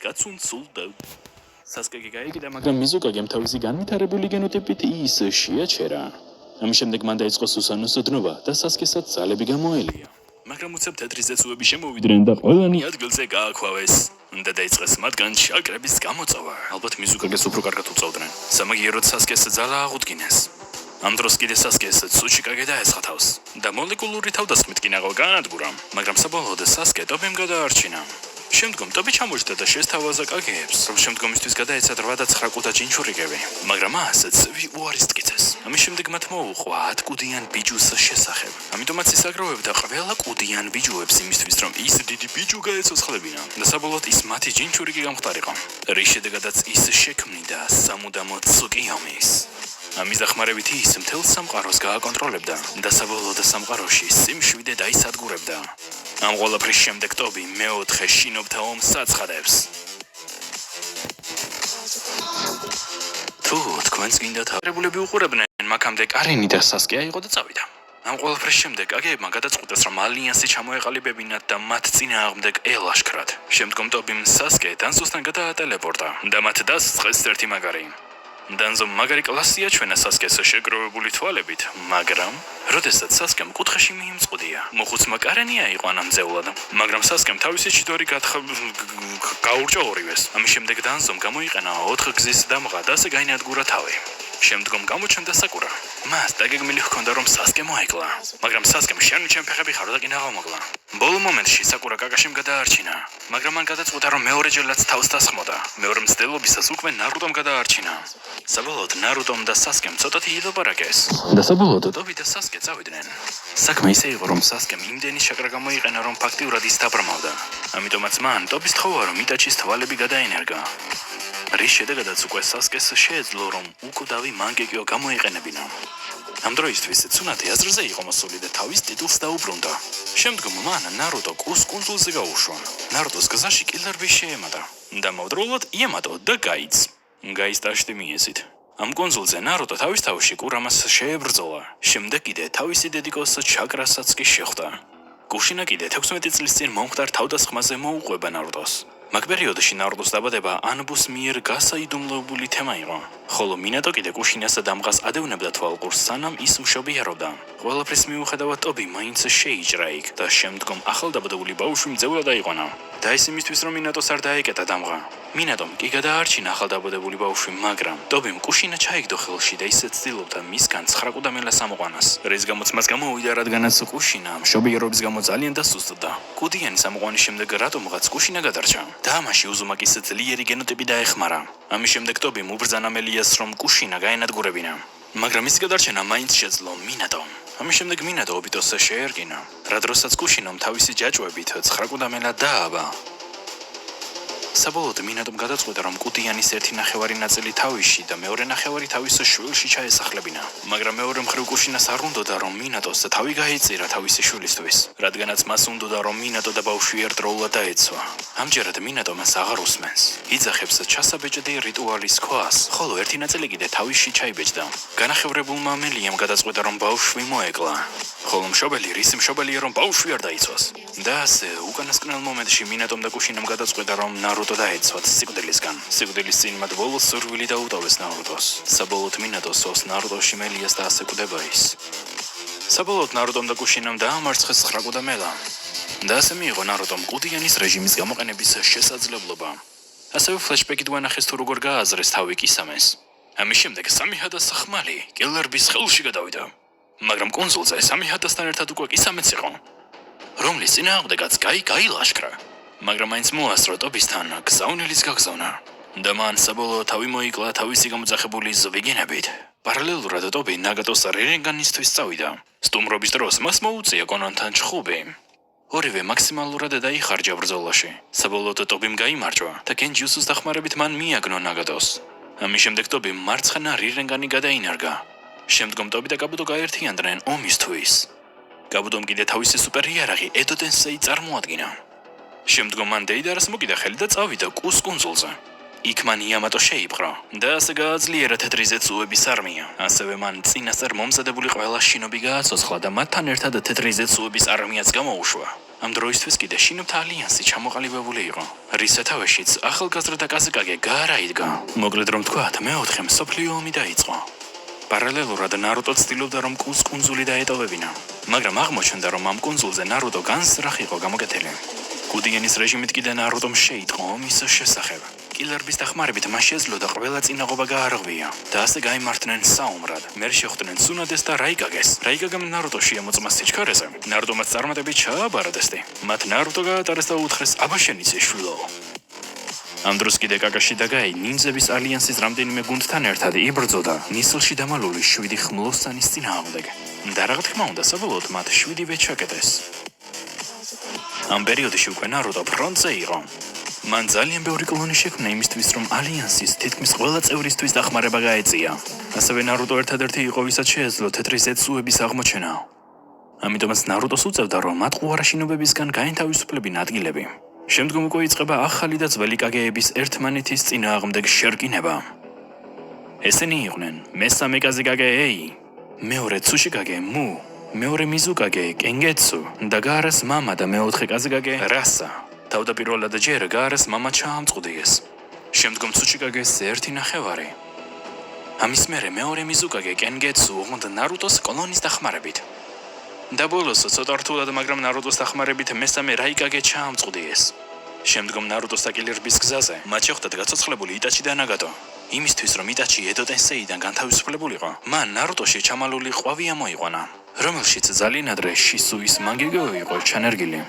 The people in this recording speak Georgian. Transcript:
კაცუნცულდა სასკე გაიგდა, მაგრამ მიზუკაგემ თავისი განვითარებული გენოტიპით ის შეაჩერა. ამის შემდეგ მან დაიწყო სუსანოს დნობა და სასკესაც ძალები გამოელია. მაგრამ უცებ თეთრი ზეცუები შემოვიდნენ და ყველანი ადგილზე გააქვავეს და დაიწყეს მათგან შაკრების გამოწვევა. ალბათ მიზუკაგეს უფრო კარგად უწევდნენ. სამაგიეროდ სასკეს ძალა აღუდგინეს. ამ დროს კიდე სასკეს ცუჩიკაგე დაესხა თავს და მოლეკულური თავდასხმით კი ნაღავ გაანადგურა, მაგრამ საბოლოოდ სასკე ტობიმ გადაარჩინა. შემდგომ ტობი ჩამოჯდა და შესთავაზა კაგეებს, რომ შემდგომისთვის გადაეცა 8 და 9 კუდა ჯინჩურიგები, მაგრამ მას ცივი უარის ტკიცეს. ამის შემდეგ მათ მოუყვა 10 კუდიან ბიჯუს შესახებ. ამიტომაც ის აგროვებდა ყველა კუდიან ბიჯუებს იმისთვის, რომ ის დიდი ბიჯუ გაეცოცხლებინა და საბოლოოდ ის მათი ჯინჩურიგი გამხდარიყო. რის შედეგადაც ის შექმნიდა სამუდამო ცუკიომის. ამის დახმარებით ის მთელ სამყაროს გააკონტროლებდა და საბოლოოდ სამყაროში სიმშვიდე დაისადგურებდა. ამ ყველაფრის შემდეგ ტობი მეოთხე შინობთა ომს აცხადებს. თუ თქვენს გინდათ აღებულები უყურებდნენ, მაქამდე კარენი და სასკე აიღო და წავიდა. ამ ყველაფრის შემდეგ აგეებმა გადაწყვიტეს, რომ ალიანსი ჩამოეყალიბებინათ და მათ წინააღმდეგ ელაშქრათ. შემდგომ ტობიმ სასკე დანზოსთან გადაატელეპორტა და მათ დასწყეს ერთი მაგარი. დანზომ მაგარი კლასი აჩვენა სასკეს შეგროვებული თვალებით, მაგრამ როდესაც სასკემ კუთხეში მიიმწყვდია, მოხუცმა კარენი აიყო ანამძეულად, მაგრამ სასკემ თავისი ჩიტორი გაურჭა ორივეს. ამის შემდეგ დანზომ გამოიყენა 4 გზის დამღა და ასე გაინადგურა თავი. შემდგომ გამოჩნდა საკურა. მას დაგეგმილი ჰქონდა, რომ სასკე მოეკლა, მაგრამ სასკემ შემჩემ ფეხები ხარო და კი ნაღავმოგლა. ბოლო მომენტში საკურა კაკაშიმ გადაარჩინა, მაგრამ მან გადაწყვიტა, რომ მეორეჯერაც თავს დასხმოდა. მეორე მცდელობისას უკვე ნარუტომ გადაარჩინა. საბოლოოდ ნარუტომ და სასკემ ცოტათი ილაპარაკეს და საბოლოოდ ტობი და სასკე წავიდნენ. საქმე ისე იყო, რომ სასკემ იმდენი შაკრა გამოიყენა, რომ ფაქტიურად ის დაბრმავდა. ამიტომაც მან ტობის თხოვა, რომ იტაჩის თვალები გადაენერგა. რის შედეგადაც უკვე სასკეს შეეძლო, რომ უკვდავი მანგეკიო გამოიყენებინა. ამ დროისთვის ცუნათი აზრზე იყო მოსული და თავის ტიტულს დაუბრუნდა. შემდგომ მან ნარუტო კუს კუნძულზე გაუშვა. ნარუტოს გზაში კილერბი შეემატა და მავდროულად იემატო და გაისტაშტი მიესით. ამ კუნძულზე ნარუტო თავის თავში კურამას შეებრძოლა. შემდეგ კიდე თავისი დედიკოს ჩაკრასაც კი შეხვდა. კუშინა კიდე 16 წლის წინ მომხდარ თავდასხმაზე მოუყვება ნარუტოს. მაგ პერიოდში ნარუტოს დაბადება ანბუს მიერ გასაიდუმლოებული თემა იყო, ხოლო მინატო კიდე კუშინას დამღას ადევნებდა თვალყურს, სანამ ის მშობიარობდა. ყველაფრის მიუხედავად ტობი მაინც შეიჭრა იქ და შემდგომ ახალდაბადებული ბავშვი მძევლად აიყვანა. და ის იმისთვის, რომ მინატოს არ დაეკეტა დამღა. მინატომ კი გადაარჩინა ახალდაბადებული ბავშვი, მაგრამ ტობიმ კუშინა ჩაიგდო ხელში და ისე ცდილობდა მისგან 9 კუდამელას ამოყვანას, რის გამოც მას გამოვიდა, რადგანაც კუშინა მშობიარობის გამო ძალიან დასუსტდა. კუდიანის ამოყვანის შემდეგ რატომღაც კუშინა გადარჩა და ამაში უზუმაკის ძლიერი გენოტიპი დაეხმარა. ამის შემდეგ ტობიმ უბრძანა მელიას, რომ კუშინა გაენადგურებინა, მაგრამ ის გადარჩენა მაინც შეძლო მინატომ. ამის შემდეგ მინატო ობიტოს შეერგინა, რა დროსაც კუშინომ თავისი ჯაჭვებით 9 კუდამელა დააბა. საბოლოოდ მინატომ გადაწყვიტა, რომ კუდიანის 1/9 ნაწილი თავისში და მეორე ნახევარი თავის შვილში ჩაესახლებინა, მაგრამ მეორე მხრივ კუშინას არ უნდოდა, რომ მინატოს თავი გაეწირა თავისი შვილისთვის, რადგანაც მას უნდოდა, რომ მინატო და ბავშვი ერთდროულად დაეცვა. ამჯერად მინატო მას აღარ უსმენს, იძახებს ჩასაბეჭდი რიტუალის ქვას, ხოლო ერთი ნაწილი კიდე თავისში ჩაიბეჭდა. განახევრებულმა მელიამ გადაწყვიტა, რომ ბავშვი მოეკლა, ხოლო მშობელი რის მშობელია, რომ ბავშვი არ დაიცვას. და ასე უკანასკნელ მომენტში მინატომ და კუშინამ გადაწყვიტა, რომ ნარუტო დაეცვათ სიკვდილისგან. სიკვდილის წინ მათ ბოლოს სურვილი დაუტოვეს ნარუტოს. საბოლოოდ მინატო სვავს ნარუტოში მელიას და ასე კვდება ის. საბოლოოდ ნარუტომ და კუშინამ დაამარცხეს 9 კუდამელა და ასე მიიღო ნარუტომ კუდიანის რეჟიმის გამოყენების შესაძლებლობა. ასევე ფლეშბექით ვანახეს, თუ როგორ გააზრეს თავი კისამეს. ამის შემდეგ სამიჰადას ხმალი კილერბის ხელში გადავიდა, მაგრამ კუნძულზე სამიჰადასთან ერთად უკვე კისამეც იყო, რომლის წინააღმდეგაც გაილაშქრა, მაგრამ მაინც მოასწრო ტობისთან გზავნილის გაგზავნა და მან საბოლოოდ თავი მოიკლა თავისი გამოძახებული ზვიგენებით. პარალელურად ტობი ნაგატოს რენგანისთვის წავიდა. სტუმრობის დროს მას მოუწია კონანთან ჩხუბი. ორივე მაქსიმალურად დაიხარჯა ბრძოლაში. საბოლოოდ ტობიმ გაიმარჯვა და კენჯიუსის დახმარებით მან მიაგნო ნაგატოს. ამის შემდეგ ტობიმ მარცხენა რენგანი გადაინარგა. შემდგომ ტობი და კაბუტო გაერთიანდნენ ომისთვის. კაბუტომ კიდე თავისი სუპერიარაღი ედო ტენსეი წარმოადგინა. შემდგომ მან დეიდარას მოკიდა ხელი და წავიდა კუს კუნძულზე. იქ მან იამატო შეიპყრო და ასე გააძლიერა თეთრი ზეცუების არმია. ასევე მან წინასწარ მომზადებული ყველა შინობი გააცოცხლა და მათთან ერთად თეთრი ზეცუების არმიაც გამოუშვა. ამ დროისთვის კიდე შინობთა ალიანსი ჩამოყალიბებული იყო, რის სათავეშიც ახალგაზრდა კაზაკაკე გაარაიდგა. მოკლედ რომ თქვათ, მეოთხე მსოფლიო ომი დაიწყო. პარალელურად ნარუტო ცდილობდა რომ კუს კუნძული დაეტოვებინა, მაგრამ აღმოჩნდა რომ ამ კუნძულზე ნარუტო განსწრახ იყო გამოკეთილი. კუდიანის რეჟიმით კიდე ნარუტომ შეიტყო ომის შესახებ. კილერბის დახმარებით მას შეძლო და ყველა წინაღობა გაარღვია და ასე გაიმართნენ საომრად. მერე შეხვდნენ სუნადეს და რაიკაგეს. რაიკაგამ ნარუტოში ემოწმა სიჩქარეზე. ნარუტომაც წარმატებით ჩააბარა დესტი. მათ ნარუტო გაატარეს და უთხრეს აბა შენ იცი შვილო. ამ დროს კიდე კაკაში და გაი ნინძების ალიანსის რამდენიმე გუნდთან ერთად იბრძოდა ნისლში დამალული 7 ხმლოსანის წინააღმდეგ. და რა თქმა უნდა, საბოლოოდ მათ 7-ვე ჩაკეტეს. ამ პერიოდში უკვე ნარუტო ფრონტზე იყო. მან ძალიან ბევრი კლონი შექმნა იმისთვის, რომ ალიანსის თითქმის ყველა წევრისთვის დახმარება გაეწია. ასევე ნარუტო ერთადერთი იყო, ვისაც შეეძლო თეთრი ზეცუების აღმოჩენა. ამიტომაც ნარუტოს უწევდა, რომ მათ ყუარაშინობებისგან გაენთავისუფლებინა ადგილები. შემდგომ უკვე იწყება ახალი და ძველი კაგეების ერთმანეთის წინააღმდეგ შერკინება. ესენი იყვნენ მესამე კაზაკაკე ეი, მეორე ცუშიკაკე მუ, მეორე მიზუკაკე კენგეცუ და გაარას მამა და მეოთხე კაზაკაკე რასა. თავდაპირველად ჯერ გაარას მამა ჩაამწყუდეს. შემდგომ ცუშიკაკეს ერთი ნახევარი. ამის მერე მეორე მიზუკაკე კენგეცუ უღმდა ნარუტოს კლონის დახმარებით. და ბოლოს ცოტა რთულად, მაგრამ ნარუტოს დახმარებით მესამე რაიკაგე ჩაამწყუდეს. შემდგომ ნარუტოს და კილერბის გზაზე მათ შეხვდათ გაცოცხლებული იტაჩი და ნაგატო. იმისთვის რომ იტაჩი ედო ტენსეიდან განთავისუფლებულიყო, მან ნარუტოში ჩამალული ყვავი ამოიყვანა, რომელშიც ძალიან ადრე შისუის მანგეგო იყო ჩანერგილი.